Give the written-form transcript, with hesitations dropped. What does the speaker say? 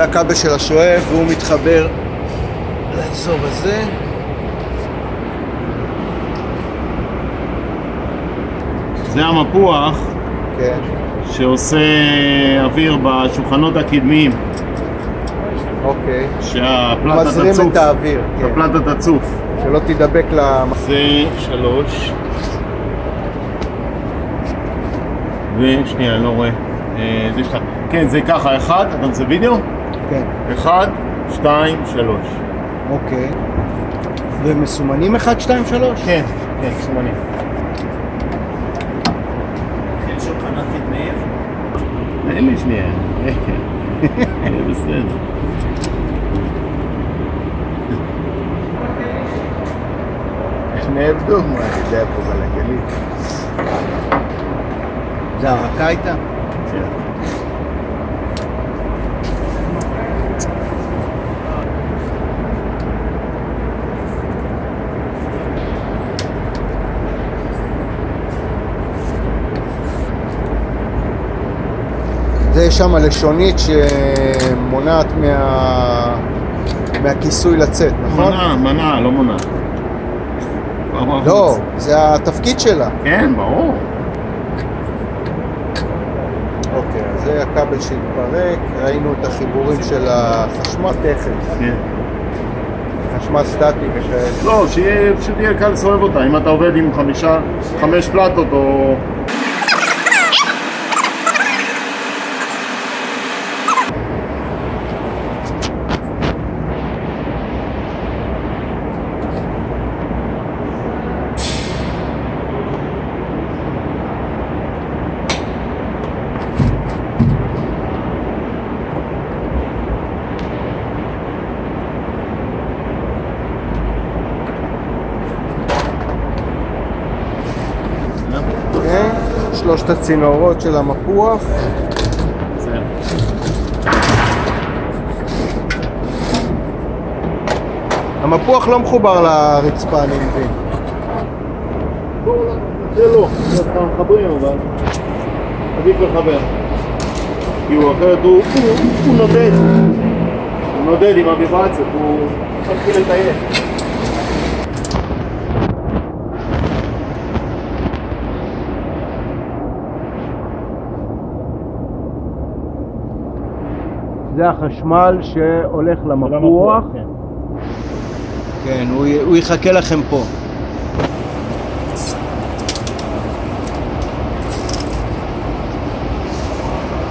זה הכבל של השואף והוא מתחבר לאזור הזה. זה המפוח, כן. שעושה אוויר בשולחנות הקדמיים. אוקיי. שהפלטה תצוף. מזרים את האוויר. כן. שהפלטה תצוף. שלא תדבק זה 3. ושנייה, אני לא רואה. זה שלך. כן, זה ככה, 1, אתה רוצה וידאו? כן. 1, 2, 3. אוקיי. ומסומנים 1, 2, 3? כן, כן, מסומנים. כן, שולחנות קדמיים? אין לי שנייה. כן. בסדר. נעבדו, מה אני יודע פה בלגלית. זה הרקה איתה? כן. זה שם לשונית שמונעת מהכיסוי לצאת, נכון? מנע, לא מונע. לא, זה התפקיד שלה. כן, ברור. אוקיי, אז זה הכבל שהתפרק, ראינו את החיבורים של החשמל תכף. כן. חשמל סטטי ושל... לא, פשוט יהיה קל לסובב אותה. אם אתה עובד עם 5 פלטות או... אוקיי, 3 הצינורות של המפוח. המפוח לא מחובר לרצפה, אני מבין. זה לא, זה כמה מחברים אבל עדיף לחבר. כי הוא אחרת הוא נודד עם הוויברציות, הוא מתחיל לטייל. זה החשמל שהולך למפוח. כן, הוא יחכה לכם פה.